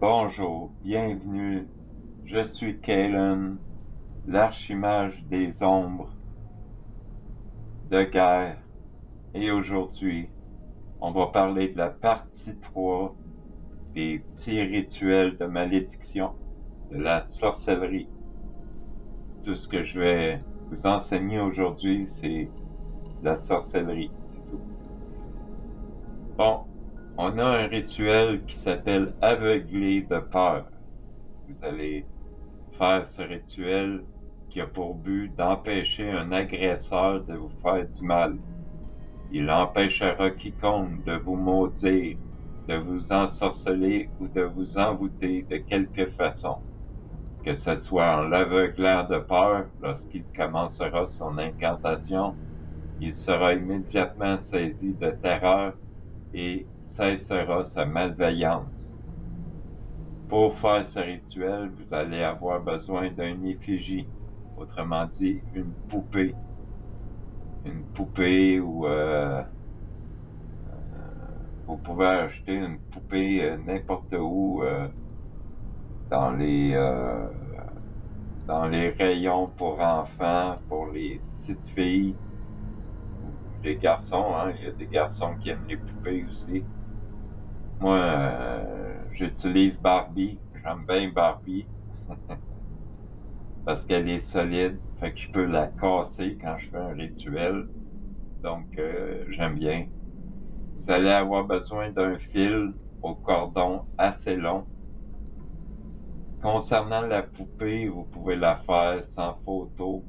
Bonjour, bienvenue. Je suis Kalen, l'archimage des ombres de guerre. Et aujourd'hui, on va parler de la partie 3 des petits rituels de malédiction, de la sorcellerie. Tout ce que je vais vous enseigner aujourd'hui, c'est la sorcellerie, c'est tout. Bon, on a un rituel qui s'appelle aveugler de peur. Vous allez faire ce rituel qui a pour but d'empêcher un agresseur de vous faire du mal. Il empêchera quiconque de vous maudire, de vous ensorceler ou de vous envoûter de quelque façon, que ce soit en l'aveuglant de peur lorsqu'il commencera son incantation. Il sera immédiatement saisi de terreur et cessera sa malveillance. Pour faire ce rituel, vous allez avoir besoin d'une effigie, autrement dit une poupée. Une poupée où vous pouvez acheter une poupée n'importe où dans les rayons pour enfants, pour les petites filles, les garçons, hein, il y a des garçons qui aiment les poupées aussi. Moi, j'utilise Barbie, j'aime bien Barbie. Parce qu'elle est solide, fait que je peux la casser quand je fais un rituel. Donc, j'aime bien. Vous allez avoir besoin d'un fil au cordon assez long. Concernant la poupée, vous pouvez la faire sans photo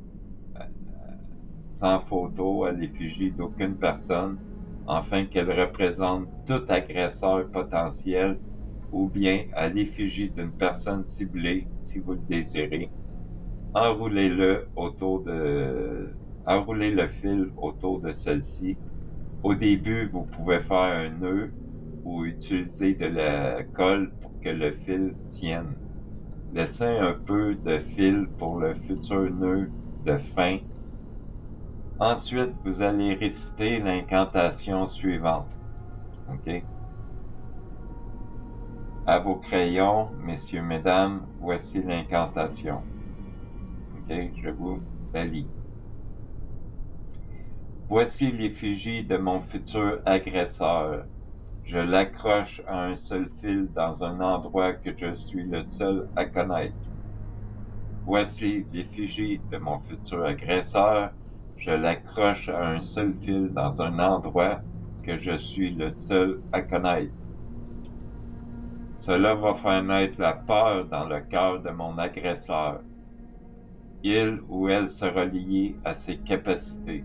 à l'effigie d'aucune personne, afin qu'elle représente tout agresseur potentiel, ou bien à l'effigie d'une personne ciblée, si vous le désirez. Enroulez le fil autour de celle-ci. Au début, vous pouvez faire un nœud ou utiliser de la colle pour que le fil tienne. Laissez un peu de fil pour le futur nœud de fin. Ensuite, vous allez réciter l'incantation suivante. OK? À vos crayons, messieurs, mesdames, voici l'incantation. OK? Je vous la lis. Voici l'effigie de mon futur agresseur. Je l'accroche à un seul fil dans un endroit que je suis le seul à connaître. Voici l'effigie de mon futur agresseur. Je l'accroche à un seul fil dans un endroit que je suis le seul à connaître. Cela va faire naître la peur dans le cœur de mon agresseur. Il ou elle sera lié à ses capacités.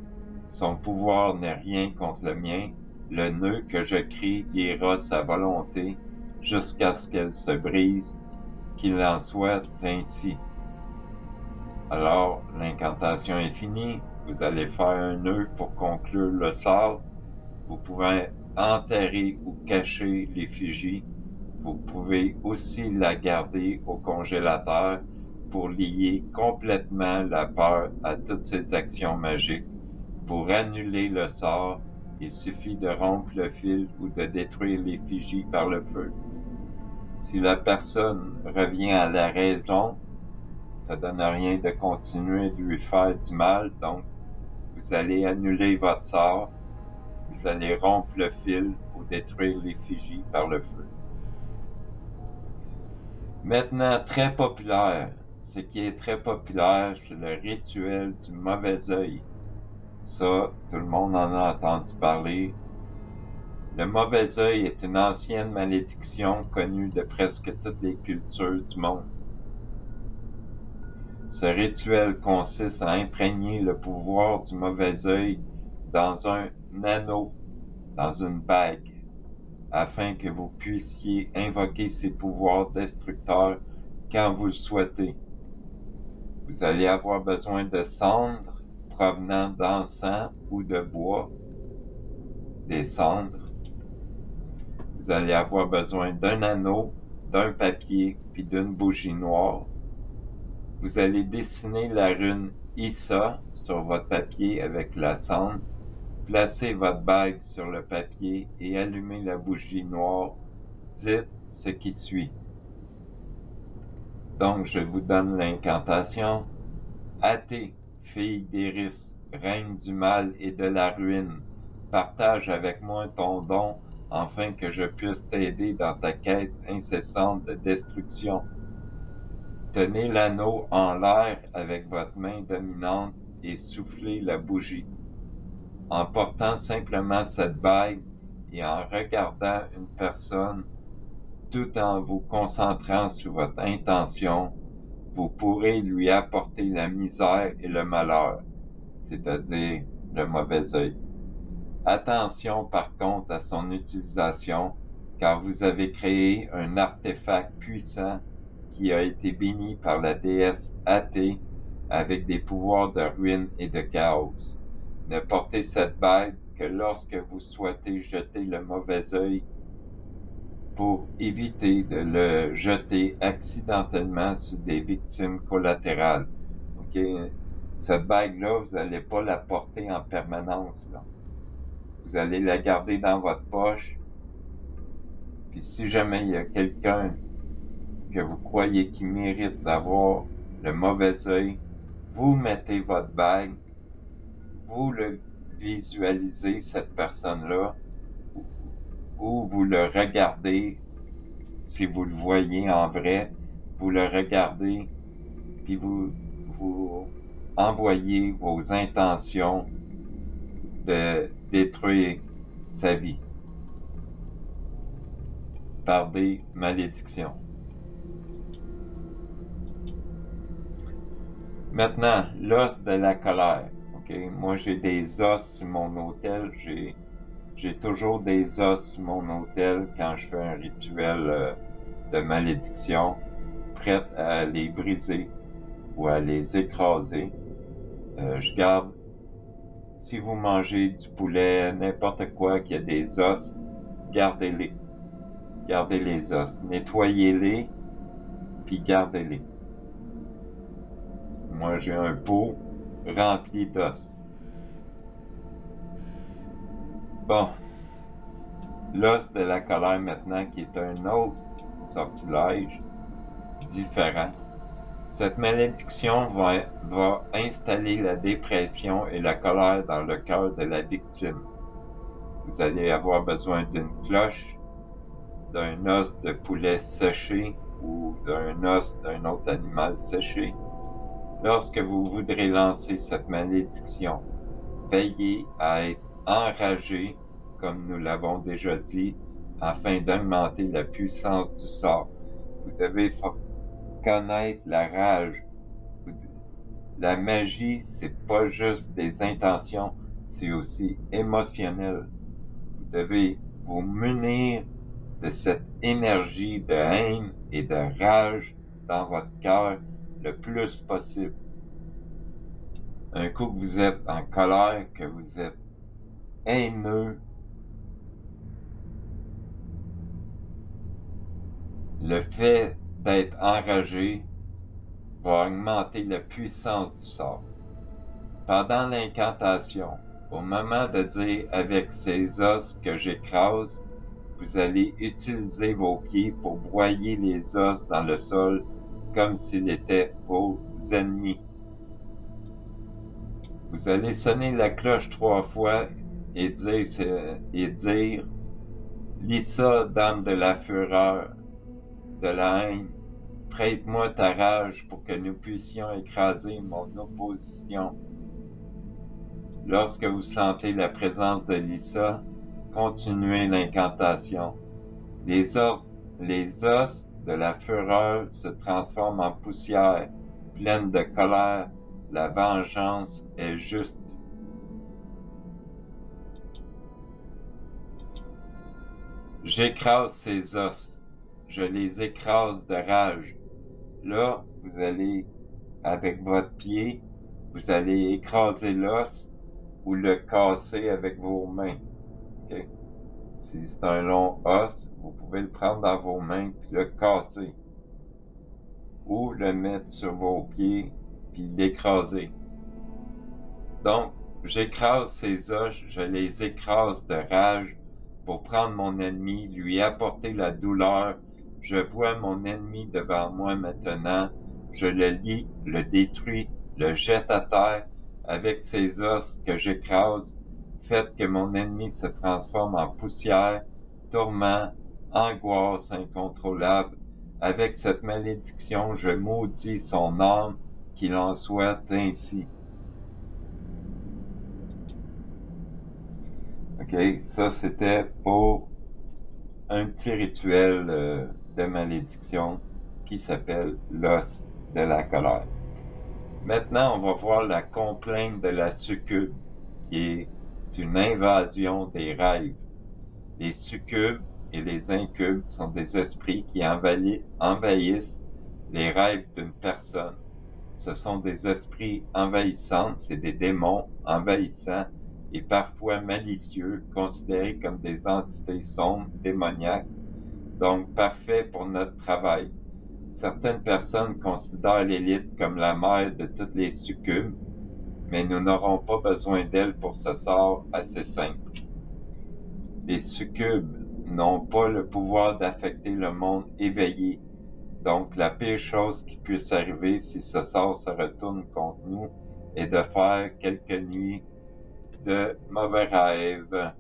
Son pouvoir n'est rien contre le mien. Le nœud que je crée liera sa volonté jusqu'à ce qu'elle se brise, qu'il en soit ainsi. Alors, l'incantation est finie. Vous allez faire un nœud pour conclure le sort. Vous pouvez enterrer ou cacher l'effigie. Vous pouvez aussi la garder au congélateur pour lier complètement la peur à toutes ces actions magiques. Pour annuler le sort, il suffit de rompre le fil ou de détruire l'effigie par le feu. Si la personne revient à la raison, ça donne rien de continuer de lui faire du mal, donc vous allez annuler votre sort, vous allez rompre le fil ou détruire l'effigie par le feu. Maintenant, très populaire, ce qui est très populaire, c'est le rituel du mauvais œil. Ça, tout le monde en a entendu parler. Le mauvais œil est une ancienne malédiction connue de presque toutes les cultures du monde. Ce rituel consiste à imprégner le pouvoir du mauvais œil dans un anneau, dans une bague, afin que vous puissiez invoquer ses pouvoirs destructeurs quand vous le souhaitez. Vous allez avoir besoin de cendres provenant d'encens ou de bois, des cendres. Vous allez avoir besoin d'un anneau, d'un papier puis d'une bougie noire. Vous allez dessiner la rune Issa sur votre papier avec la cendre. Placez votre bague sur le papier et allumez la bougie noire. Dites ce qui suit. Donc, je vous donne l'incantation. Athée, fille d'Iris, reine du mal et de la ruine, partage avec moi ton don, afin que je puisse t'aider dans ta quête incessante de destruction. Tenez l'anneau en l'air avec votre main dominante et soufflez la bougie. En portant simplement cette bague et en regardant une personne, tout en vous concentrant sur votre intention, vous pourrez lui apporter la misère et le malheur, c'est-à-dire le mauvais œil. Attention par contre à son utilisation, car vous avez créé un artefact puissant qui a été béni par la déesse Athée avec des pouvoirs de ruine et de chaos. Ne portez cette bague que lorsque vous souhaitez jeter le mauvais œil pour éviter de le jeter accidentellement sur des victimes collatérales. OK? Cette bague-là, vous n'allez pas la porter en permanence, là. Vous allez la garder dans votre poche. Puis si jamais il y a quelqu'un que vous croyez qui mérite d'avoir le mauvais œil, vous mettez votre bague, vous le visualisez, cette personne-là, ou vous le regardez, si vous le voyez en vrai, vous le regardez, puis vous envoyez vos intentions de détruire sa vie par des malédictions. Maintenant, l'os de la colère. Okay? Moi, j'ai des os sur mon autel. J'ai toujours des os sur mon autel quand je fais un rituel de malédiction, prête à les briser ou à les écraser. Je garde, si vous mangez du poulet, n'importe quoi qui a des os, gardez-les. Gardez les os. Nettoyez-les, puis gardez-les. Moi, j'ai un pot rempli d'os. Bon, l'os de la colère maintenant, qui est un autre sortilège différent. Cette malédiction va installer la dépression et la colère dans le cœur de la victime. Vous allez avoir besoin d'une cloche, d'un os de poulet séché ou d'un os d'un autre animal séché. Lorsque vous voudrez lancer cette malédiction, veillez à être enragé, comme nous l'avons déjà dit, afin d'augmenter la puissance du sort. Vous devez connaître la rage. La magie, c'est pas juste des intentions, c'est aussi émotionnel. Vous devez vous munir de cette énergie de haine et de rage dans votre cœur le plus possible. Un coup que vous êtes en colère, que vous êtes haineux, le fait d'être enragé va augmenter la puissance du sort. Pendant l'incantation, au moment de dire avec ces os que j'écrase, vous allez utiliser vos pieds pour broyer les os dans le sol comme s'ils étaient vos ennemis. Vous allez sonner la cloche 3 fois et dire Lisa, dame de la fureur, de la haine, prête-moi ta rage pour que nous puissions écraser mon opposition. Lorsque vous sentez la présence de Lisa, continuez l'incantation. Les os de la fureur se transforment en poussière, pleine de colère. La vengeance est juste. J'écrase ces os. Je les écrase de rage. Là, vous allez, avec votre pied, vous allez écraser l'os ou le casser avec vos mains. Okay? Si c'est un long os, vous pouvez le prendre dans vos mains puis le casser. Ou le mettre sur vos pieds puis l'écraser. Donc, j'écrase ces os, je les écrase de rage pour prendre mon ennemi, lui apporter la douleur. Je vois mon ennemi devant moi maintenant. Je le lie, le détruis, le jette à terre avec ses os que j'écrase. Faites que mon ennemi se transforme en poussière, tourment, angoisse incontrôlable. Avec cette malédiction, je maudis son âme, qu'il en soit ainsi. OK, ça c'était pour un petit rituel de malédiction qui s'appelle l'os de la colère. Maintenant, on va voir la complainte de la succube, qui est une invasion des rêves. Les succubes et les incubes sont des esprits qui envahissent les rêves d'une personne. Ce sont des esprits envahissants, c'est des démons envahissants et parfois malicieux, considérés comme des entités sombres, démoniaques, donc parfaits pour notre travail. Certaines personnes considèrent l'élite comme la mère de toutes les succubes, mais nous n'aurons pas besoin d'elle pour ce sort assez simple. Les succubes n'ont pas le pouvoir d'affecter le monde éveillé. Donc, la pire chose qui puisse arriver si ce sort se retourne contre nous est de faire quelques nuits de mauvais rêves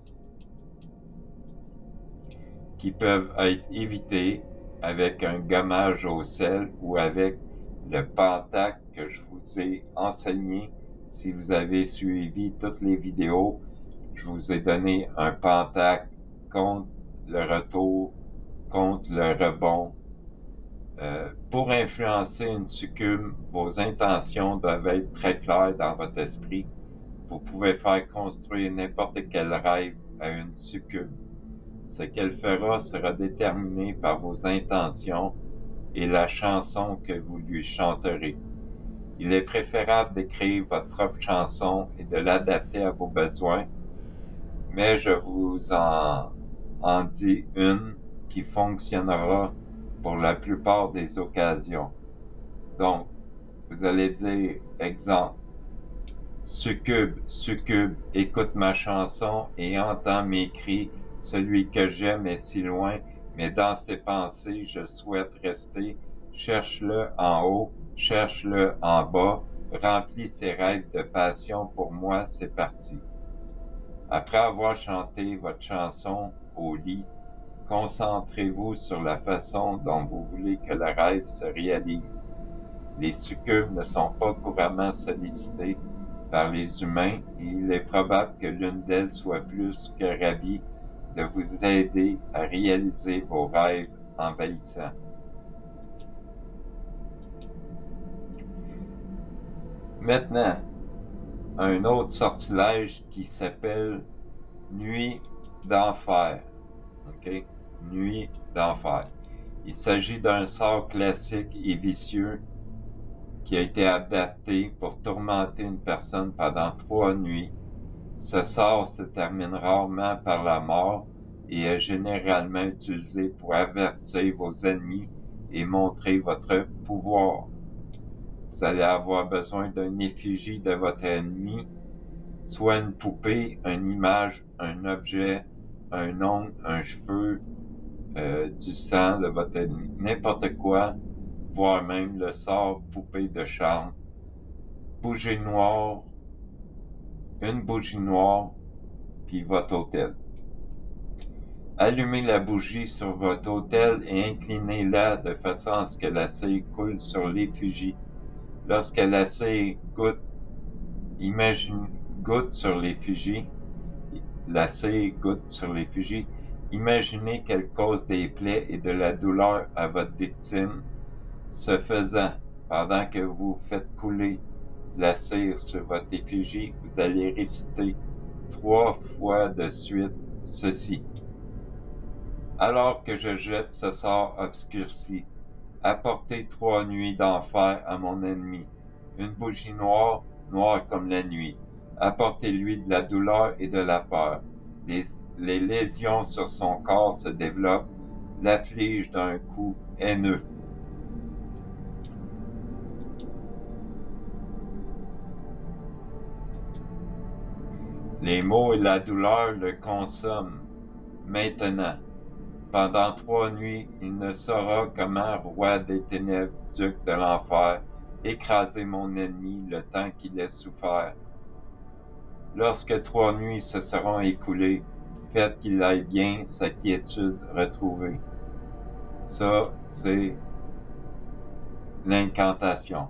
qui peuvent être évités avec un gommage au sel ou avec le Pentac que je vous ai enseigné. Si vous avez suivi toutes les vidéos, je vous ai donné un Pentac contre le retour, contre le rebond. Pour influencer une succube, vos intentions doivent être très claires dans votre esprit. Vous pouvez faire construire n'importe quel rêve à une succube. Ce qu'elle fera sera déterminé par vos intentions et la chanson que vous lui chanterez. Il est préférable d'écrire votre propre chanson et de l'adapter à vos besoins, mais je vous en dis une qui fonctionnera pour la plupart des occasions. Donc, vous allez dire, exemple, Succube, écoute ma chanson et entends mes cris. Celui que j'aime est si loin, mais dans ses pensées, je souhaite rester. Cherche-le en haut, cherche-le en bas. Remplis ses rêves de passion pour moi, c'est parti. Après avoir chanté votre chanson au lit, concentrez-vous sur la façon dont vous voulez que le rêve se réalise. Les succubes ne sont pas couramment sollicitées par les humains et il est probable que l'une d'elles soit plus que ravie de vous aider à réaliser vos rêves envahissants. Maintenant, un autre sortilège qui s'appelle Nuit d'enfer. OK? Nuit d'enfer. Il s'agit d'un sort classique et vicieux qui a été adapté pour tourmenter une personne pendant 3 nuits. Ce sort se termine rarement par la mort et est généralement utilisé pour avertir vos ennemis et montrer votre pouvoir. Vous allez avoir besoin d'une effigie de votre ennemi, soit une poupée, une image, un objet, un ongle, un cheveu, du sang de votre ennemi, n'importe quoi, voire même le sort poupée de charme. Bougie noire, une bougie noire, puis votre autel. Allumez la bougie sur votre autel et inclinez-la de façon à ce que la cire coule sur l'effigie. Lorsque la cire goutte sur l'effigie, imaginez qu'elle cause des plaies et de la douleur à votre victime. Ce faisant, pendant que vous faites couler la cire sur votre effigie, vous allez réciter 3 fois de suite ceci. Alors que je jette ce sort obscurci, apportez 3 nuits d'enfer à mon ennemi. Une bougie noire, noire comme la nuit. Apportez-lui de la douleur et de la peur. Les lésions sur son corps se développent, l'affligent d'un coup haineux. Les maux et la douleur le consomment. Maintenant, Pendant 3 nuits, il ne saura comment, roi des ténèbres, duc de l'enfer, écraser mon ennemi le temps qu'il ait souffert. Lorsque 3 nuits se seront écoulées, faites qu'il aille bien sa quiétude retrouvée. Ça, c'est l'incantation.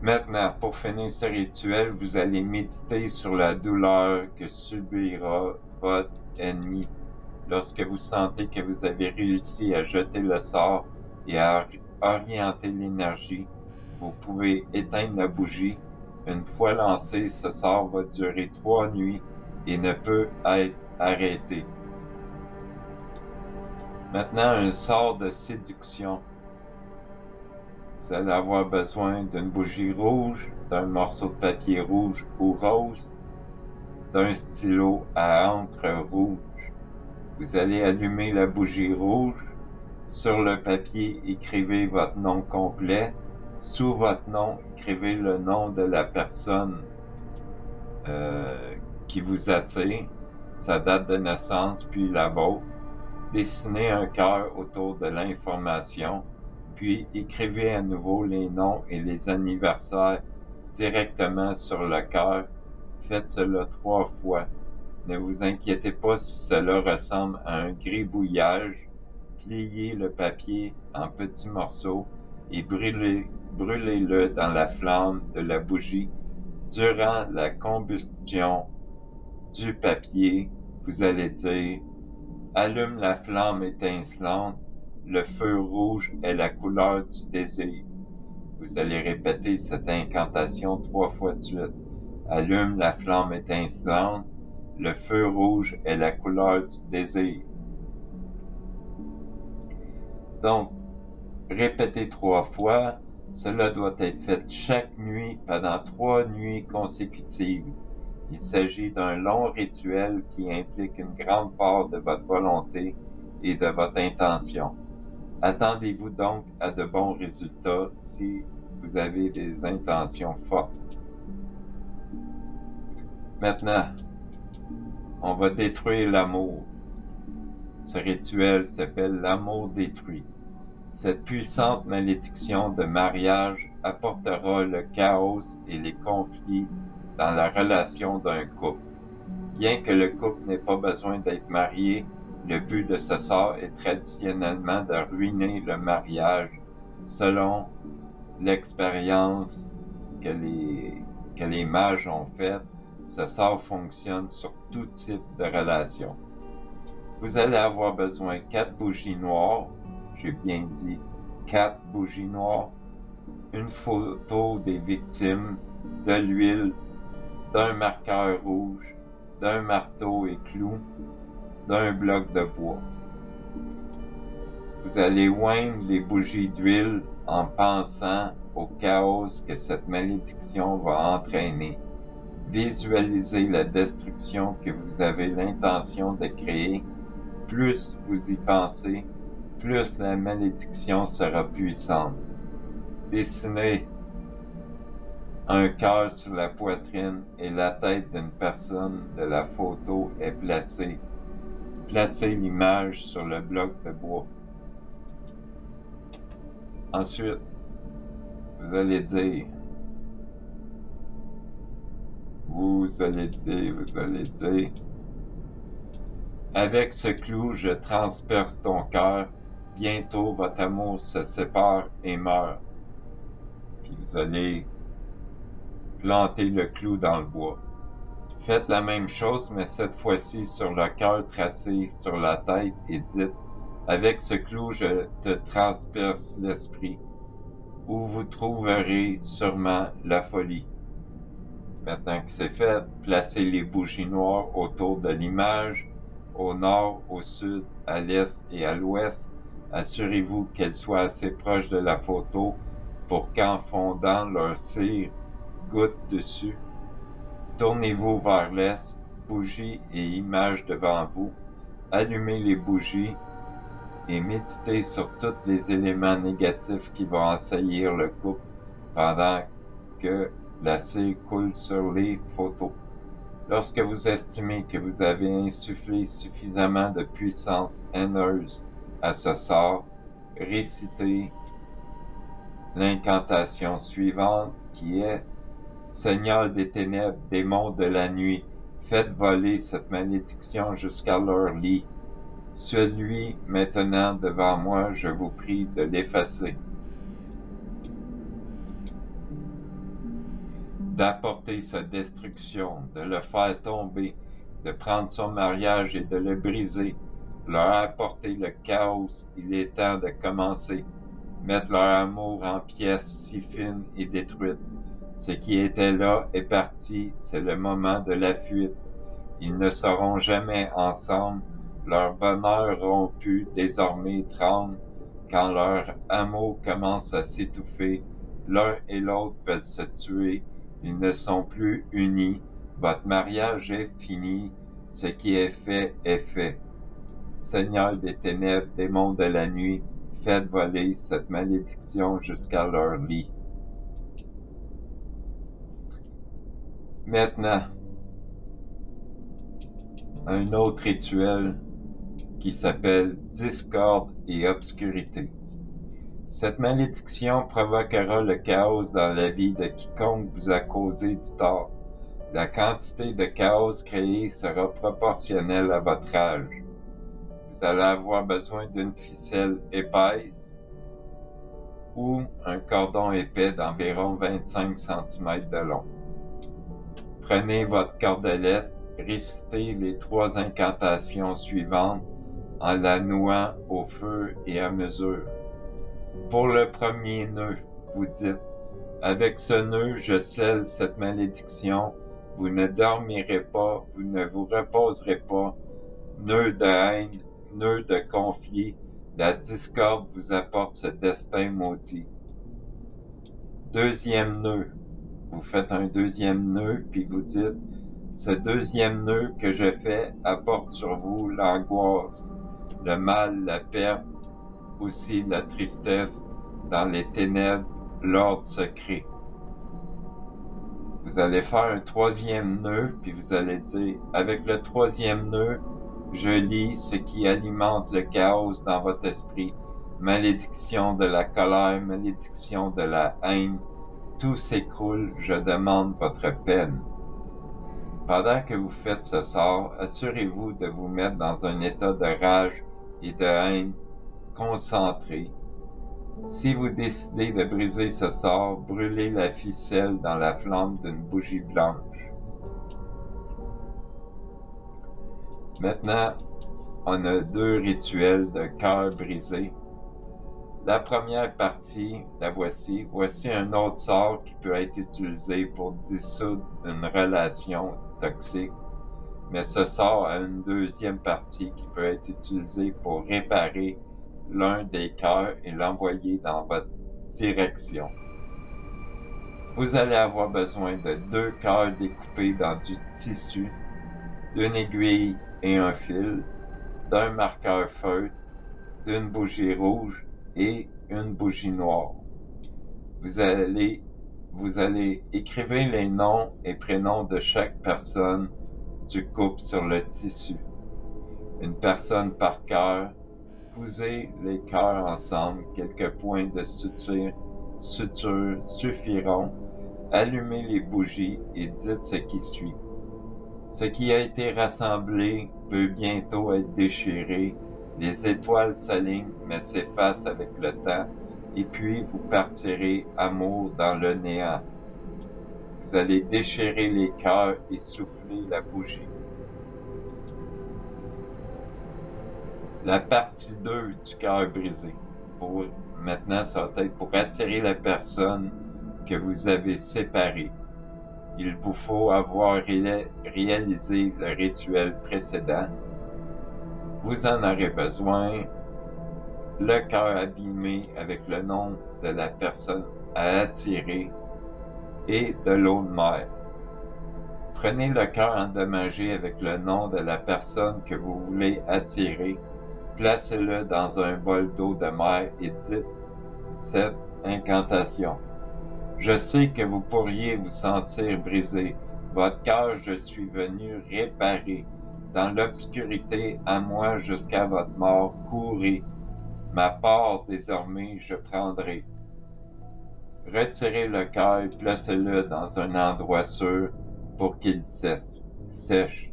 Maintenant, pour finir ce rituel, vous allez méditer sur la douleur que subira votre ennemi. Lorsque vous sentez que vous avez réussi à jeter le sort et à orienter l'énergie, vous pouvez éteindre la bougie. Une fois lancé, ce sort va durer 3 nuits et ne peut être arrêté. Maintenant, un sort de séduction. Vous allez avoir besoin d'une bougie rouge, d'un morceau de papier rouge ou rose, d'un stylo à encre rouge. Vous allez allumer la bougie rouge. Sur le papier, écrivez votre nom complet. Sous votre nom, écrivez le nom de la personne qui vous attire, sa date de naissance, puis la vôtre. Dessinez un cœur autour de l'information, puis écrivez à nouveau les noms et les anniversaires directement sur le cœur. Faites cela 3 fois. Ne vous inquiétez pas si cela ressemble à un gribouillage. Pliez le papier en petits morceaux et brûlez-le dans la flamme de la bougie. Durant la combustion du papier, vous allez dire: allume la flamme étincelante, le feu rouge est la couleur du désir. Vous allez répéter cette incantation 3 fois de suite. Allume la flamme étincelante, le feu rouge est la couleur du désir. Donc, répétez 3 fois. Cela doit être fait chaque nuit pendant 3 nuits consécutives. Il s'agit d'un long rituel qui implique une grande part de votre volonté et de votre intention. Attendez-vous donc à de bons résultats si vous avez des intentions fortes. Maintenant, on va détruire l'amour. Ce rituel s'appelle l'amour détruit. Cette puissante malédiction de mariage apportera le chaos et les conflits dans la relation d'un couple. Bien que le couple n'ait pas besoin d'être marié, le but de ce sort est traditionnellement de ruiner le mariage. Selon l'expérience que les mages ont faite, ce sort fonctionne sur tout type de relation. Vous allez avoir besoin de 4 bougies noires, j'ai bien dit 4 bougies noires, une photo des victimes, de l'huile, d'un marqueur rouge, d'un marteau et clou, d'un bloc de bois. Vous allez oindre les bougies d'huile en pensant au chaos que cette malédiction va entraîner. Visualisez la destruction que vous avez l'intention de créer. Plus vous y pensez, plus la malédiction sera puissante. Dessinez un cœur sur la poitrine et la tête d'une personne de la photo est placée. Placez l'image sur le bloc de bois. Ensuite, vous allez dire, avec ce clou, je transperce ton cœur. Bientôt, votre amour se sépare et meurt. Puis vous allez planter le clou dans le bois. Faites la même chose, mais cette fois-ci sur le cœur tracé sur la tête et dites: avec ce clou, je te transperce l'esprit, où vous trouverez sûrement la folie. Maintenant que c'est fait, placez les bougies noires autour de l'image, au nord, au sud, à l'est et à l'ouest. Assurez-vous qu'elles soient assez proches de la photo pour qu'en fondant leur cire goutte dessus. Tournez-vous vers l'est, bougies et images devant vous. Allumez les bougies et méditez sur tous les éléments négatifs qui vont assaillir le couple pendant que la cire coule sur les photos. Lorsque vous estimez que vous avez insufflé suffisamment de puissance haineuse à ce sort, récitez l'incantation suivante qui est Seigneur des ténèbres, démons de la nuit, faites voler cette malédiction jusqu'à leur lit. Celui maintenant devant moi, je vous prie de l'effacer, d'apporter sa destruction, de le faire tomber, de prendre son mariage et de le briser, leur apporter le chaos. Il est temps de commencer, mettre leur amour en pièces si fines et détruites. Ce qui était là est parti, c'est le moment de la fuite. Ils ne seront jamais ensemble, leur bonheur rompu désormais tremble. Quand leur amour commence à s'étouffer, l'un et l'autre veulent se tuer, ils ne sont plus unis, votre mariage est fini, ce qui est fait est fait. Seigneur des ténèbres, démons de la nuit, faites voler cette malédiction jusqu'à leur lit. Maintenant, un autre rituel qui s'appelle discorde et obscurité. Cette malédiction provoquera le chaos dans la vie de quiconque vous a causé du tort. La quantité de chaos créée sera proportionnelle à votre âge. Vous allez avoir besoin d'une ficelle épaisse ou un cordon épais d'environ 25 cm de long. Prenez votre cordelette, récitez les 3 incantations suivantes en la nouant au fur et à mesure. Pour le premier nœud, vous dites « Avec ce nœud, je scelle cette malédiction, vous ne dormirez pas, vous ne vous reposerez pas, nœud de haine, nœud de conflit, la discorde vous apporte ce destin maudit. » Deuxième nœud, vous faites un deuxième nœud, puis vous dites « Ce deuxième nœud que je fais apporte sur vous l'angoisse, le mal, la perte, aussi la tristesse, dans les ténèbres, l'ordre secret. » Vous allez faire un troisième nœud, puis vous allez dire « Avec le troisième nœud, je lis ce qui alimente le chaos dans votre esprit, malédiction de la colère, malédiction de la haine, tout s'écroule, je demande votre peine. » Pendant que vous faites ce sort, assurez-vous de vous mettre dans un état de rage et de haine concentré. Si vous décidez de briser ce sort, brûlez la ficelle dans la flamme d'une bougie blanche. Maintenant, on a 2 rituels de cœur brisé. La première partie, la voici. Voici un autre sort qui peut être utilisé pour dissoudre une relation toxique. Mais ce sort a une deuxième partie qui peut être utilisée pour réparer l'un des cœurs et l'envoyer dans votre direction. Vous allez avoir besoin de 2 cœurs découpés dans du tissu, d'une aiguille et un fil, d'un marqueur feutre, d'une bougie rouge et une bougie noire. Vous allez écrire les noms et prénoms de chaque personne du couple sur le tissu. Une personne par cœur. Cousez les cœurs ensemble, quelques points de suture suffiront. Allumez les bougies et dites ce qui suit. Ce qui a été rassemblé peut bientôt être déchiré. Les étoiles s'alignent mais s'effacent avec le temps, et puis vous partirez amour dans le néant. Vous allez déchirer les cœurs et souffler la bougie. La partie 2 du cœur brisé. Maintenant, ça va être pour attirer la personne que vous avez séparée. Il vous faut avoir réalisé le rituel précédent. Vous en aurez besoin. Le cœur abîmé avec le nom de la personne à attirer et de l'eau de mer. Prenez le cœur endommagé avec le nom de la personne que vous voulez attirer. Placez-le dans un bol d'eau de mer et dites cette incantation. Je sais que vous pourriez vous sentir brisé, Votre cœur, je suis venu réparer. Dans l'obscurité, à moi jusqu'à votre mort, courez. Ma part, désormais, je prendrai. Retirez le cœur et placez-le dans un endroit sûr pour qu'il sèche.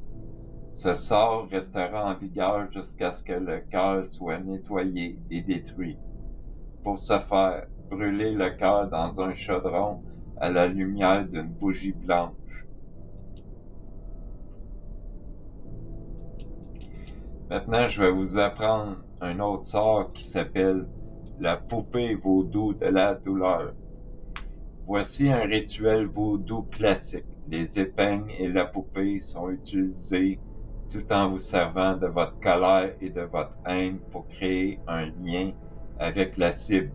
Ce sort restera en vigueur jusqu'à ce que le cœur soit nettoyé et détruit. Pour ce faire, brûlez le cœur dans un chaudron à la lumière d'une bougie blanche. Maintenant, je vais vous apprendre un autre sort qui s'appelle la poupée vaudou de la douleur. Voici un rituel vaudou classique. Les épingles et la poupée sont utilisés tout en vous servant de votre colère et de votre haine pour créer un lien avec la cible,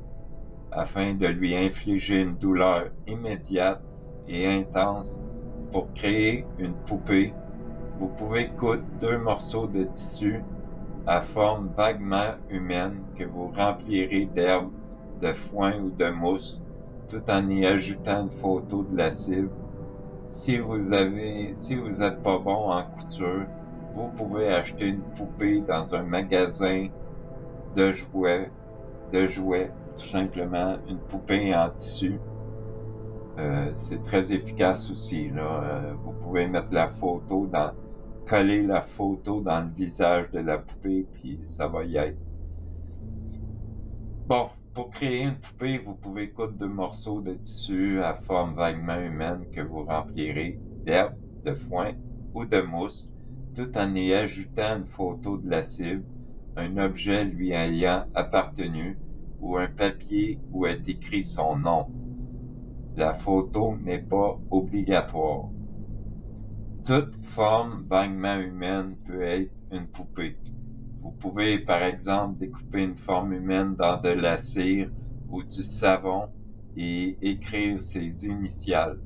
afin de lui infliger une douleur immédiate et intense. Pour créer une poupée, vous pouvez coudre 2 morceaux de tissu à forme vaguement humaine que vous remplirez d'herbe, de foin ou de mousse, tout en y ajoutant une photo de la cible. Si vous êtes pas bon en couture, vous pouvez acheter une poupée dans un magasin de jouets, tout simplement une poupée en tissu. C'est très efficace aussi, là. Vous pouvez mettre coller la photo dans le visage de la poupée, puis ça va y être. Bon, pour créer une poupée, vous pouvez coudre 2 morceaux de tissu à forme vaguement humaine que vous remplirez d'herbe, de foin ou de mousse, tout en y ajoutant une photo de la cible, un objet lui ayant appartenu ou un papier où est écrit son nom. La photo n'est pas obligatoire. Toute forme vaguement humaine peut être une poupée. Vous pouvez, par exemple, découper une forme humaine dans de la cire ou du savon et écrire ses initiales.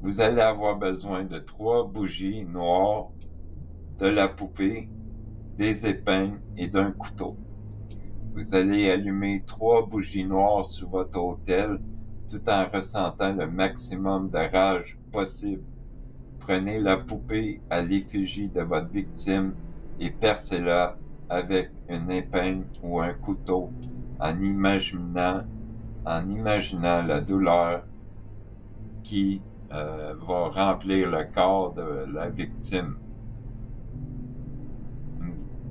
Vous allez avoir besoin de 3 bougies noires, de la poupée, des épingles et d'un couteau. Vous allez allumer 3 bougies noires sur votre autel tout en ressentant le maximum de rage possible. Prenez la poupée à l'effigie de votre victime et percez-la avec une épingle ou un couteau en imaginant la douleur qui va remplir le corps de la victime.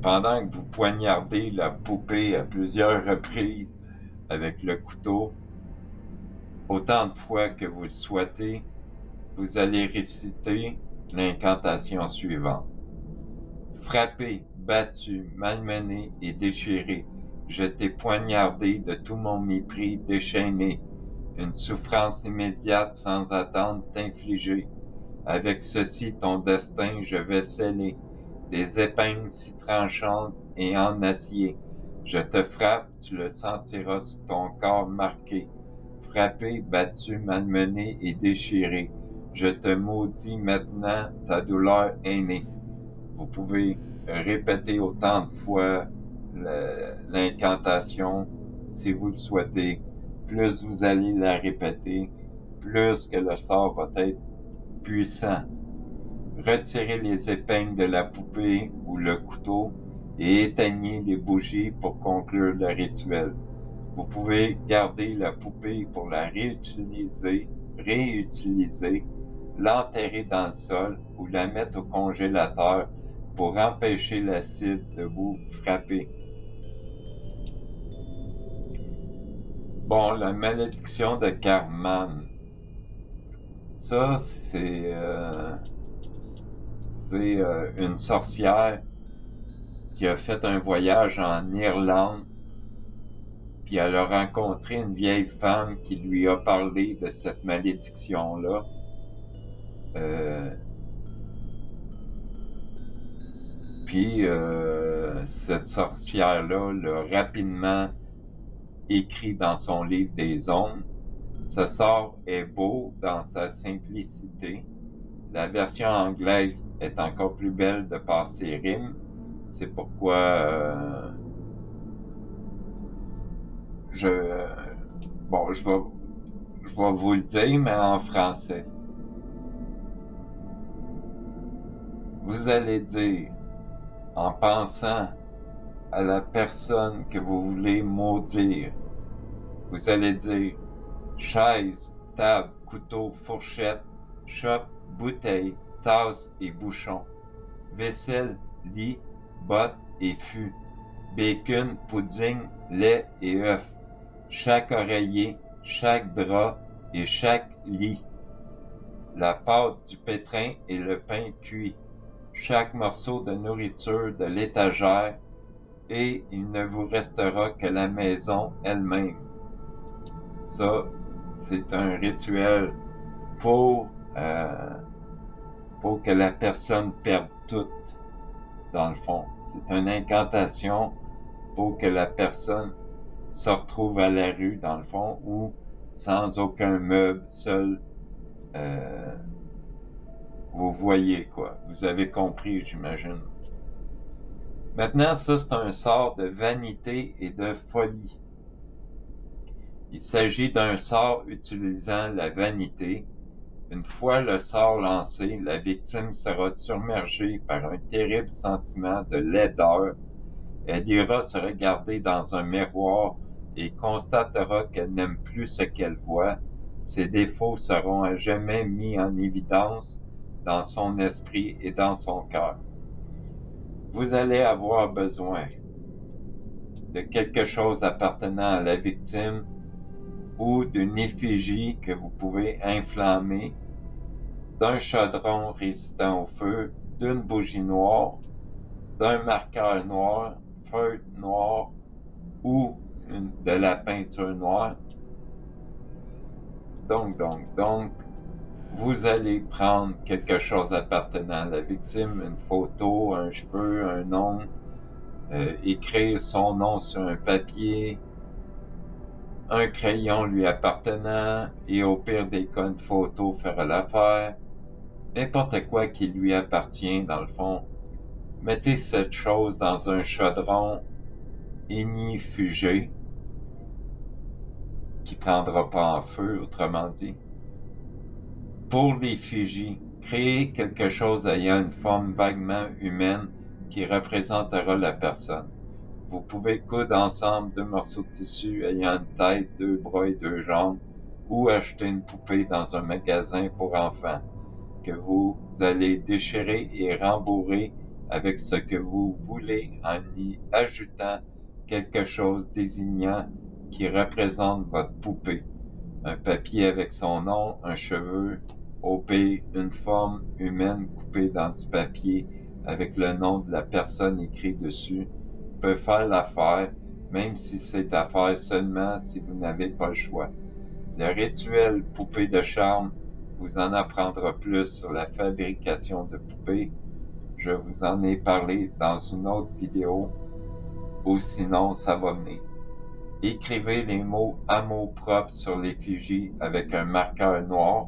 Pendant que vous poignardez la poupée à plusieurs reprises avec le couteau, autant de fois que vous le souhaitez, vous allez réciter l'incantation suivante. Frappé, battu, malmené et déchiré, je t'ai poignardé de tout mon mépris, déchaîné, une souffrance immédiate sans attendre t'infliger. Avec ceci ton destin je vais sceller, des épingles si tranchantes et en acier. Je te frappe, tu le sentiras sur ton corps marqué. Frappé, battu, malmené et déchiré, je te maudis maintenant, ta douleur est née. Vous pouvez répéter autant de fois l'incantation si vous le souhaitez. Plus vous allez la répéter, plus que le sort va être puissant. Retirez les épingles de la poupée ou le couteau et éteignez les bougies pour conclure le rituel. Vous pouvez garder la poupée pour la réutiliser, l'enterrer dans le sol ou la mettre au congélateur pour empêcher la cible de vous frapper. Bon, la malédiction de Carman. Ça, c'est une sorcière qui a fait un voyage en Irlande, puis elle a rencontré une vieille femme qui lui a parlé de cette malédiction-là. Puis cette sorcière-là l'a rapidement écrit dans son livre des ombres. Ce sort est beau dans sa simplicité. La version anglaise est encore plus belle de par ses rimes. C'est pourquoi je vais vous le dire, mais en français. vous allez dire, en pensant à la personne que vous voulez maudire, vous allez dire chaise, table, couteau, fourchette, chope, bouteille, tasse et bouchon, vaisselle, lit, bottes et fût, bacon, pudding, lait et œufs, chaque oreiller, chaque drap et chaque lit, la pâte du pétrin et le pain cuit, chaque morceau de nourriture de l'étagère, et il ne vous restera que la maison elle-même. Ça, c'est un rituel pour, pour que la personne perde tout, dans le fond. C'est une incantation pour que la personne se retrouve à la rue, dans le fond, ou sans aucun meuble, seul. Vous voyez, quoi. Vous avez compris, j'imagine. Maintenant, ça, c'est un sort de vanité et de folie. Il s'agit d'un sort utilisant la vanité. Une fois le sort lancé, la victime sera submergée par un terrible sentiment de laideur. Elle ira se regarder dans un miroir et constatera qu'elle n'aime plus ce qu'elle voit. Ses défauts seront à jamais mis en évidence dans son esprit et dans son cœur. Vous allez avoir besoin de quelque chose appartenant à la victime ou d'une effigie que vous pouvez inflammer, d'un chaudron résistant au feu, d'une bougie noire, d'un marqueur noir, feutre noir ou de la peinture noire. Donc, vous allez prendre quelque chose appartenant à la victime, une photo, un cheveu, un nom, écrire son nom sur un papier, un crayon lui appartenant, et au pire des cas, une photo fera l'affaire. N'importe quoi qui lui appartient, dans le fond. Mettez cette chose dans un chaudron ignifugé, qui prendra pas en feu, autrement dit. Pour l'effigie, créez quelque chose ayant une forme vaguement humaine qui représentera la personne. Vous pouvez coudre ensemble deux morceaux de tissu ayant une tête, deux bras et deux jambes, ou acheter une poupée dans un magasin pour enfants, que vous allez déchirer et rembourrer avec ce que vous voulez en y ajoutant quelque chose désignant qui représente votre poupée. Un papier avec son nom, un cheveu, au pire, une forme humaine coupée dans du papier avec le nom de la personne écrit dessus peut faire l'affaire, même si c'est à faire seulement si vous n'avez pas le choix. Le rituel poupée de charme vous en apprendra plus sur la fabrication de poupées. Je vous en ai parlé dans une autre vidéo, ou sinon ça va venir. Écrivez les mots amour propre sur l'effigie avec un marqueur noir.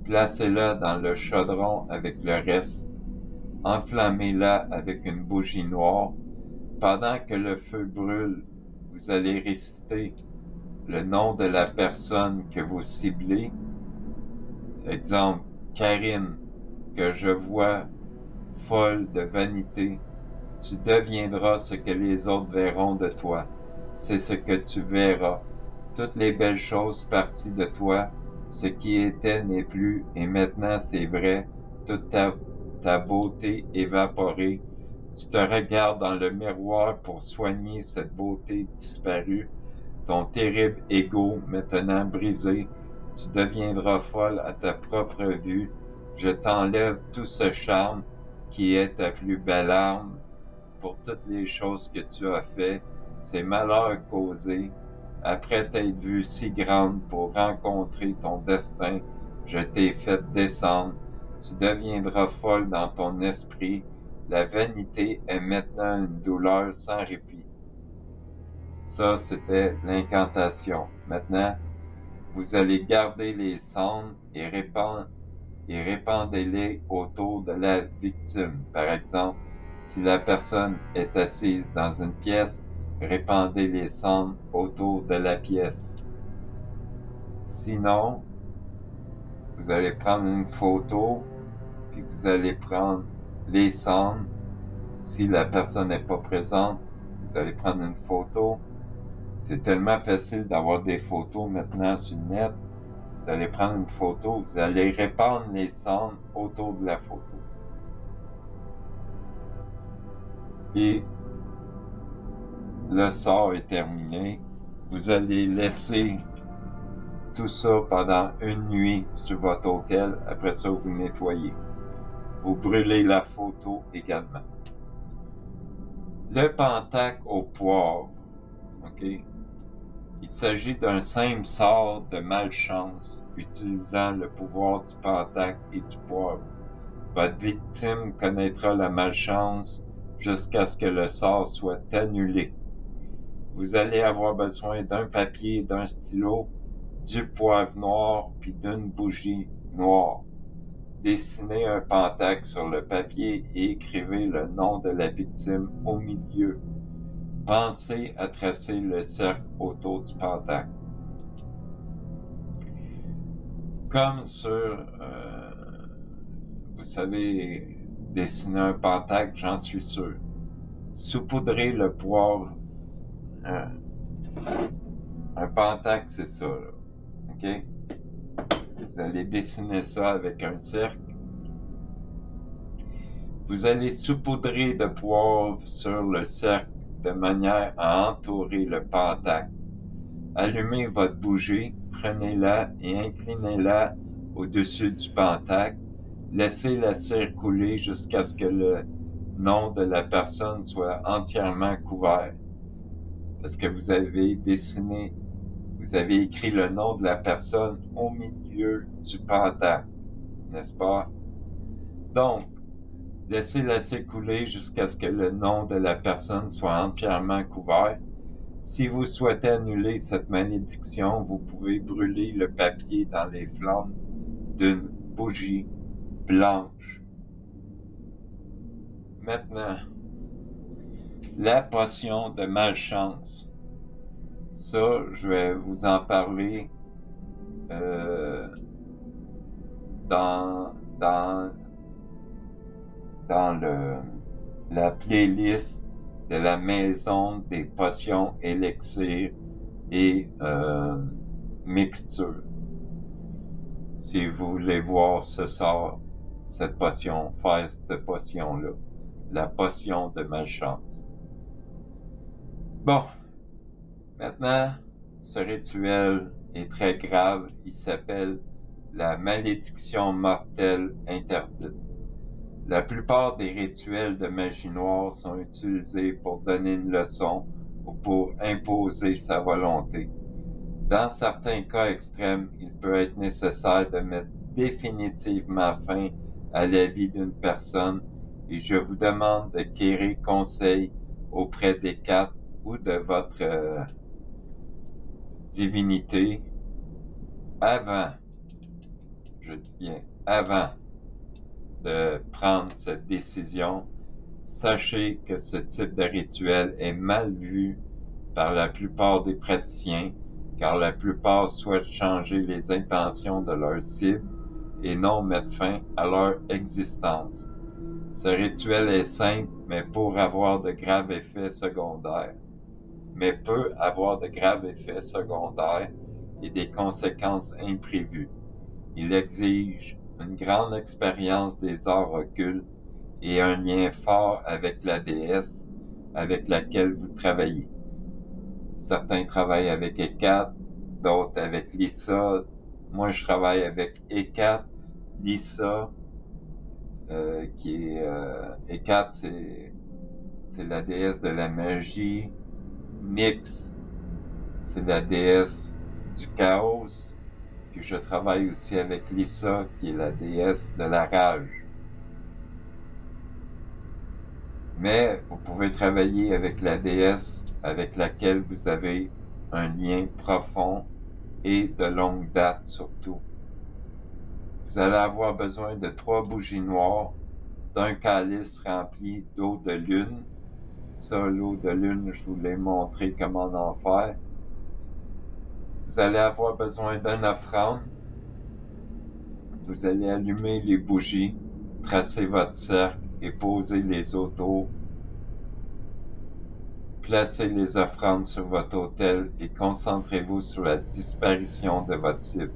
Placez-la dans le chaudron avec le reste. Enflammez-la avec une bougie noire. Pendant que le feu brûle, vous allez réciter le nom de la personne que vous ciblez. Exemple, Karine, que je vois folle de vanité. Tu deviendras ce que les autres verront de toi. C'est ce que tu verras. Toutes les belles choses parties de toi, ce qui était n'est plus, et maintenant c'est vrai, toute ta beauté évaporée. Tu te regardes dans le miroir pour soigner cette beauté disparue, ton terrible ego maintenant brisé. Tu deviendras folle à ta propre vue. Je t'enlève tout ce charme qui est ta plus belle arme pour toutes les choses que tu as fait, ces malheurs causés. Après t'être vue si grande pour rencontrer ton destin, je t'ai fait descendre. Tu deviendras folle dans ton esprit. La vanité est maintenant une douleur sans répit. Ça, c'était l'incantation. Maintenant, vous allez garder les cendres et répandez-les autour de la victime. Par exemple, si la personne est assise dans une pièce, répandez les cendres autour de la pièce. Sinon, vous allez prendre une photo, puis vous allez prendre les cendres. Si la personne n'est pas présente, vous allez prendre une photo. C'est tellement facile d'avoir des photos maintenant sur le net. Vous allez prendre une photo, vous allez répandre les cendres autour de la photo. Et le sort est terminé. Vous allez laisser tout ça pendant une nuit sur votre hôtel. Après ça, vous nettoyez. Vous brûlez la photo également. Le pentacle au poivre, ok? Il s'agit d'un simple sort de malchance utilisant le pouvoir du pentacle et du poivre. Votre victime connaîtra la malchance jusqu'à ce que le sort soit annulé. Vous allez avoir besoin d'un papier, d'un stylo, du poivre noir puis d'une bougie noire. Dessinez un pentacle sur le papier et écrivez le nom de la victime au milieu. Pensez à tracer le cercle autour du pentacle. Comme sur, vous savez, dessiner un pentacle, j'en suis sûr. Saupoudrez le poivre. Un pentacle, c'est ça, là. OK? Vous allez dessiner ça avec un cercle. Vous allez saupoudrer de poivre sur le cercle de manière à entourer le pentacle. Allumez votre bougie, prenez-la et inclinez-la au-dessus du pentacle. Laissez la cire couler jusqu'à ce que le nom de la personne soit entièrement couvert. Parce que vous avez dessiné, vous avez écrit le nom de la personne au milieu du pentacle, n'est-ce pas? Donc, laissez la cire couler jusqu'à ce que le nom de la personne soit entièrement couvert. Si vous souhaitez annuler cette malédiction, vous pouvez brûler le papier dans les flammes d'une bougie blanche. Maintenant, la potion de malchance. Ça, je vais vous en parler dans la playlist de la maison des potions élixirs et mixtures. Si vous voulez voir ce sort, cette potion, faire cette potion-là, la potion de malchance. Bon, maintenant, ce rituel est très grave. Il s'appelle la malédiction mortelle interdite. La plupart des rituels de magie noire sont utilisés pour donner une leçon ou pour imposer sa volonté. Dans certains cas extrêmes, il peut être nécessaire de mettre définitivement fin à la vie d'une personne et je vous demande de quérir conseil auprès des quatre ou de votre divinité avant, je dis bien avant de prendre cette décision. Sachez que ce type de rituel est mal vu par la plupart des praticiens, car la plupart souhaitent changer les intentions de leur cible et non mettre fin à leur existence. Ce rituel est simple, mais peut avoir de graves effets secondaires. Et des conséquences imprévues. Il exige une grande expérience des arts occultes et un lien fort avec la déesse avec laquelle vous travaillez. Certains travaillent avec Hécate, d'autres avec Lisa. Moi, je travaille avec Hécate, Lisa, Hécate, c'est la déesse de la magie. Nyx, c'est la déesse du chaos. Puis je travaille aussi avec Lisa, qui est la déesse de la rage. Mais vous pouvez travailler avec la déesse avec laquelle vous avez un lien profond et de longue date surtout. Vous allez avoir besoin de 3 bougies noires, d'un calice rempli d'eau de lune. Ça, l'eau de lune, je vous l'ai montré comment en faire. Vous allez avoir besoin d'une offrande. Vous allez allumer les bougies, tracer votre cercle et posez les autos. Placez les offrandes sur votre autel et concentrez-vous sur la disparition de votre cible.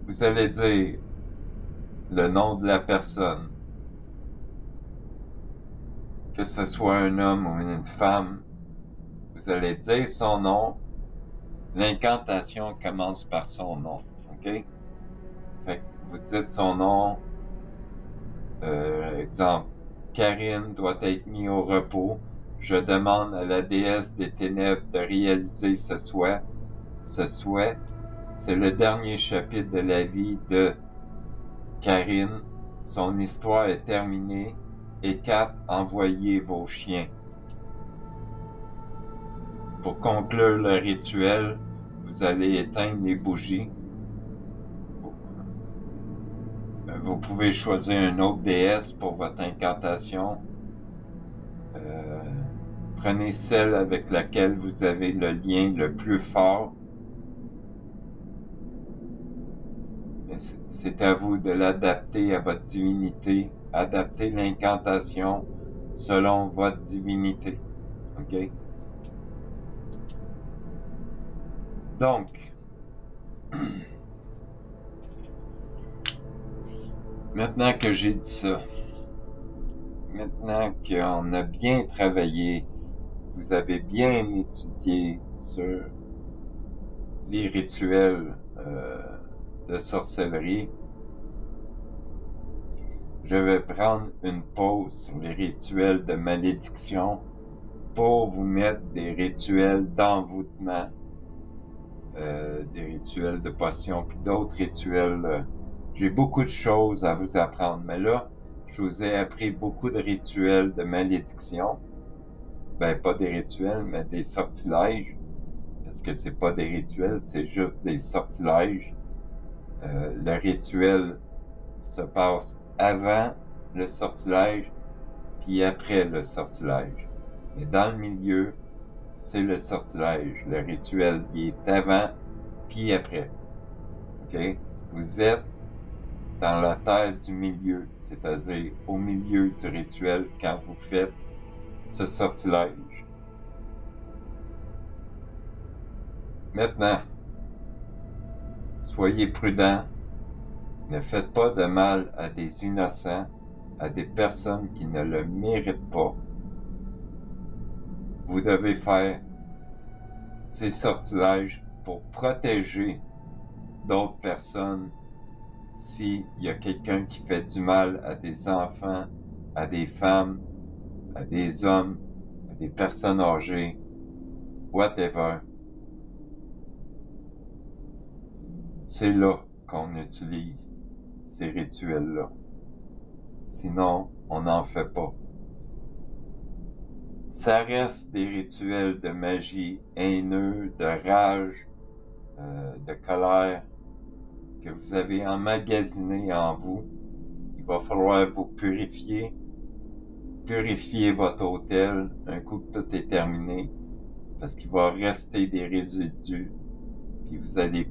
Vous allez dire le nom de la personne, que ce soit un homme ou une femme. Vous allez dire son nom. L'incantation commence par son nom, ok? Fait que vous dites son nom, exemple, Karine doit être mise au repos. Je demande à la déesse des ténèbres de réaliser ce souhait. Ce souhait, c'est le dernier chapitre de la vie de Karine. Son histoire est terminée. Et 4, envoyez vos chiens. Pour conclure le rituel, vous allez éteindre les bougies. Vous pouvez choisir une autre déesse pour votre incantation. Prenez celle avec laquelle vous avez le lien le plus fort. C'est à vous de l'adapter à votre divinité. Adaptez l'incantation selon votre divinité. OK? Donc, maintenant que j'ai dit ça, maintenant qu'on a bien travaillé, vous avez bien étudié sur les rituels de sorcellerie, je vais prendre une pause sur les rituels de malédiction pour vous mettre des rituels d'envoûtement, des rituels de potion, puis d'autres rituels. J'ai beaucoup de choses à vous apprendre, mais là, je vous ai appris beaucoup de rituels de malédiction. Ben, pas des rituels, mais des sortilèges. Parce que c'est pas des rituels, c'est juste des sortilèges. Le rituel se passe avant le sortilège, puis après le sortilège. Mais dans le milieu, c'est le sortilège. Le rituel, il est avant, puis après. OK? Vous êtes dans la terre du milieu, c'est-à-dire au milieu du rituel quand vous faites ce sortilège. Maintenant, soyez prudents. Ne faites pas de mal à des innocents, à des personnes qui ne le méritent pas. Vous devez faire ces sortilèges pour protéger d'autres personnes s'il y a quelqu'un qui fait du mal à des enfants, à des femmes, à des hommes, à des personnes âgées, whatever. C'est là qu'on utilise ces rituels-là. Sinon, on n'en fait pas. Ça reste des rituels de magie haineux, de rage, de colère que vous avez emmagasiné en vous. Il va falloir vous purifier votre autel un coup que tout est terminé, parce qu'il va rester des résidus, puis vous allez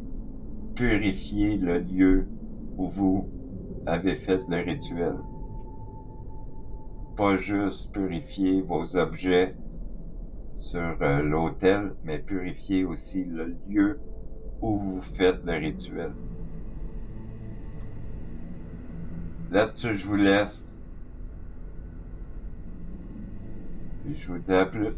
purifier le lieu où vous avez fait le rituel. Pas juste purifier vos objets sur l'autel, mais purifier aussi le lieu où vous faites le rituel. Là-dessus, je vous laisse. Et je vous dis à plus.